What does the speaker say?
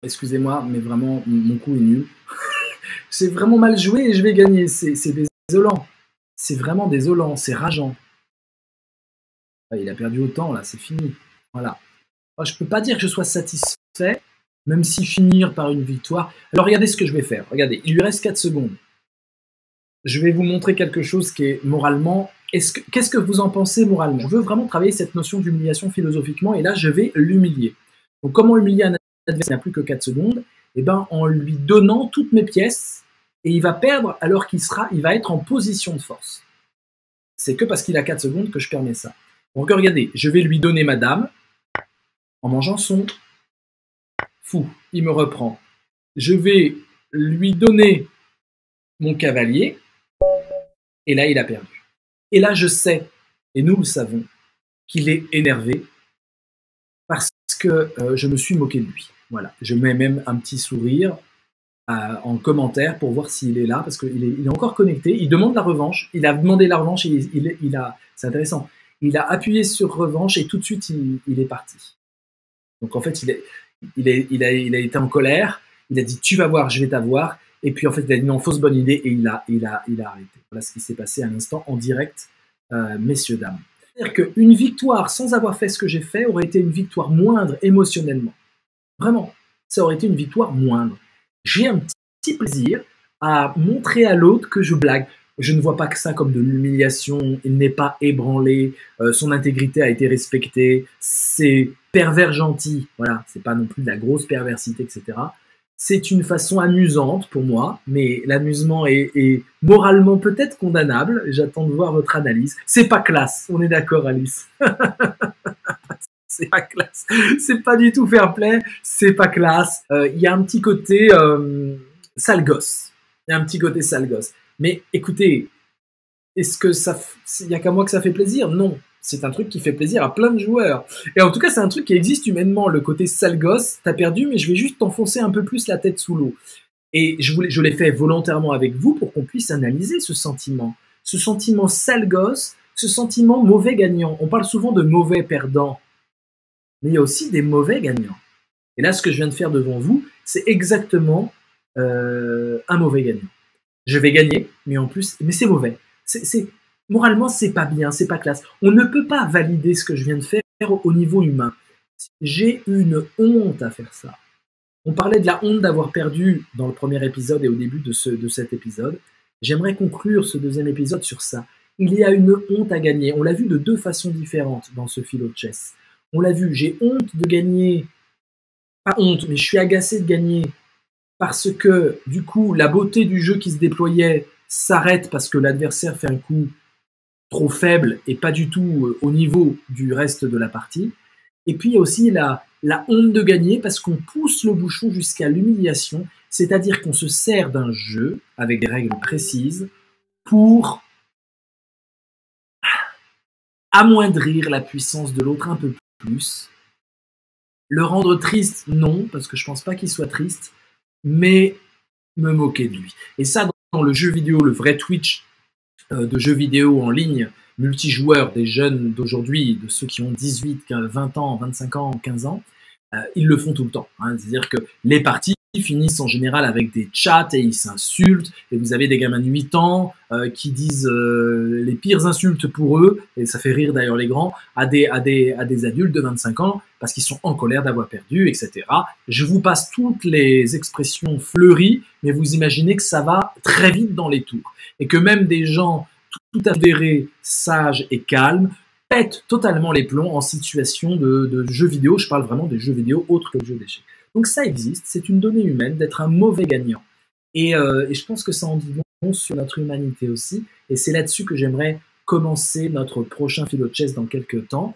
excusez-moi, mais vraiment, mon coup est nul. C'est vraiment mal joué et je vais gagner. C'est désolant. C'est vraiment désolant, c'est rageant. Ah, il a perdu autant, là, c'est fini. Voilà. Alors, je ne peux pas dire que je sois satisfait, même si finir par une victoire. Alors, regardez ce que je vais faire. Regardez, il lui reste 4 secondes. Je vais vous montrer quelque chose qui est moralement... Qu'est-ce que vous en pensez moralement? Je veux vraiment travailler cette notion d'humiliation philosophiquement, et là, je vais l'humilier. Donc, comment humilier un adversaire qui n'a plus que 4 secondes? Eh ben, en lui donnant toutes mes pièces, et il va perdre alors il va être en position de force. C'est que parce qu'il a 4 secondes que je permets ça. Donc, regardez, je vais lui donner ma dame, en mangeant son fou. Il me reprend. Je vais lui donner mon cavalier, et là, il a perdu. Et là, je sais, et nous le savons, qu'il est énervé parce que je me suis moqué de lui. Voilà. Je mets même un petit sourire en commentaire pour voir s'il est là, parce qu'il est encore connecté. Il demande la revanche. Il a demandé la revanche et c'est intéressant. Il a appuyé sur revanche et tout de suite, il est parti. Donc en fait, il a été en colère. Il a dit, tu vas voir, je vais t'avoir. Et puis en fait, il a dit non, fausse bonne idée et il a arrêté. Voilà ce qui s'est passé à l'instant en direct, messieurs, dames. C'est-à-dire qu'une victoire sans avoir fait ce que j'ai fait aurait été une victoire moindre émotionnellement. Vraiment, ça aurait été une victoire moindre. J'ai un petit plaisir à montrer à l'autre que je blague. Je ne vois pas que ça comme de l'humiliation. Il n'est pas ébranlé. Son intégrité a été respectée. C'est pervers gentil. Voilà, c'est pas non plus de la grosse perversité, etc. C'est une façon amusante pour moi, mais l'amusement est moralement peut-être condamnable. J'attends de voir votre analyse. C'est pas classe. On est d'accord, Alice. C'est pas classe. C'est pas du tout fair play. C'est pas classe. Il y a un petit côté sale gosse. Il y a un petit côté sale gosse. Mais écoutez, est-ce que il y a qu'à moi que ça fait plaisir? Non. C'est un truc qui fait plaisir à plein de joueurs. Et en tout cas, c'est un truc qui existe humainement. Le côté sale gosse, t'as perdu, mais je vais juste t'enfoncer un peu plus la tête sous l'eau. Et je l'ai fait volontairement avec vous pour qu'on puisse analyser ce sentiment. Ce sentiment sale gosse, ce sentiment mauvais gagnant. On parle souvent de mauvais perdant. Mais il y a aussi des mauvais gagnants. Et là, ce que je viens de faire devant vous, c'est exactement un mauvais gagnant. Je vais gagner, mais en plus, mais c'est mauvais. Moralement, c'est pas bien, c'est pas classe. On ne peut pas valider ce que je viens de faire au niveau humain. J'ai une honte à faire ça. On parlait de la honte d'avoir perdu dans le premier épisode et au début de cet épisode. J'aimerais conclure ce deuxième épisode sur ça. Il y a une honte à gagner. On l'a vu de 2 façons différentes dans ce philo chess. On l'a vu, j'ai honte de gagner. Pas honte, mais je suis agacé de gagner parce que, du coup, la beauté du jeu qui se déployait s'arrête parce que l'adversaire fait un coup trop faible et pas du tout au niveau du reste de la partie. Et puis, il y a aussi la honte de gagner parce qu'on pousse le bouchon jusqu'à l'humiliation, c'est-à-dire qu'on se sert d'un jeu avec des règles précises pour amoindrir la puissance de l'autre un peu plus. Le rendre triste, non, parce que je pense pas qu'il soit triste, mais me moquer de lui. Et ça, dans le jeu vidéo, le vrai Twitch de jeux vidéo en ligne, multijoueurs des jeunes d'aujourd'hui, de ceux qui ont 18, 20 ans, 25 ans, 15 ans, ils le font tout le temps. Hein. C'est-à-dire que les parties finissent en général avec des chats et ils s'insultent. Et vous avez des gamins de 8 ans qui disent les pires insultes pour eux, et ça fait rire d'ailleurs les grands, à des adultes de 25 ans parce qu'ils sont en colère d'avoir perdu, etc. Je vous passe toutes les expressions fleuries, mais vous imaginez que ça va très vite dans les tours. Et que même des gens tout avérés, sages et calmes pètent totalement les plombs en situation de jeux vidéo. Je parle vraiment des jeux vidéo autres que le jeu d'échecs. Donc ça existe, c'est une donnée humaine d'être un mauvais gagnant. Et je pense que ça en dit long sur notre humanité aussi. Et c'est là-dessus que j'aimerais commencer notre prochain philo chess dans quelques temps.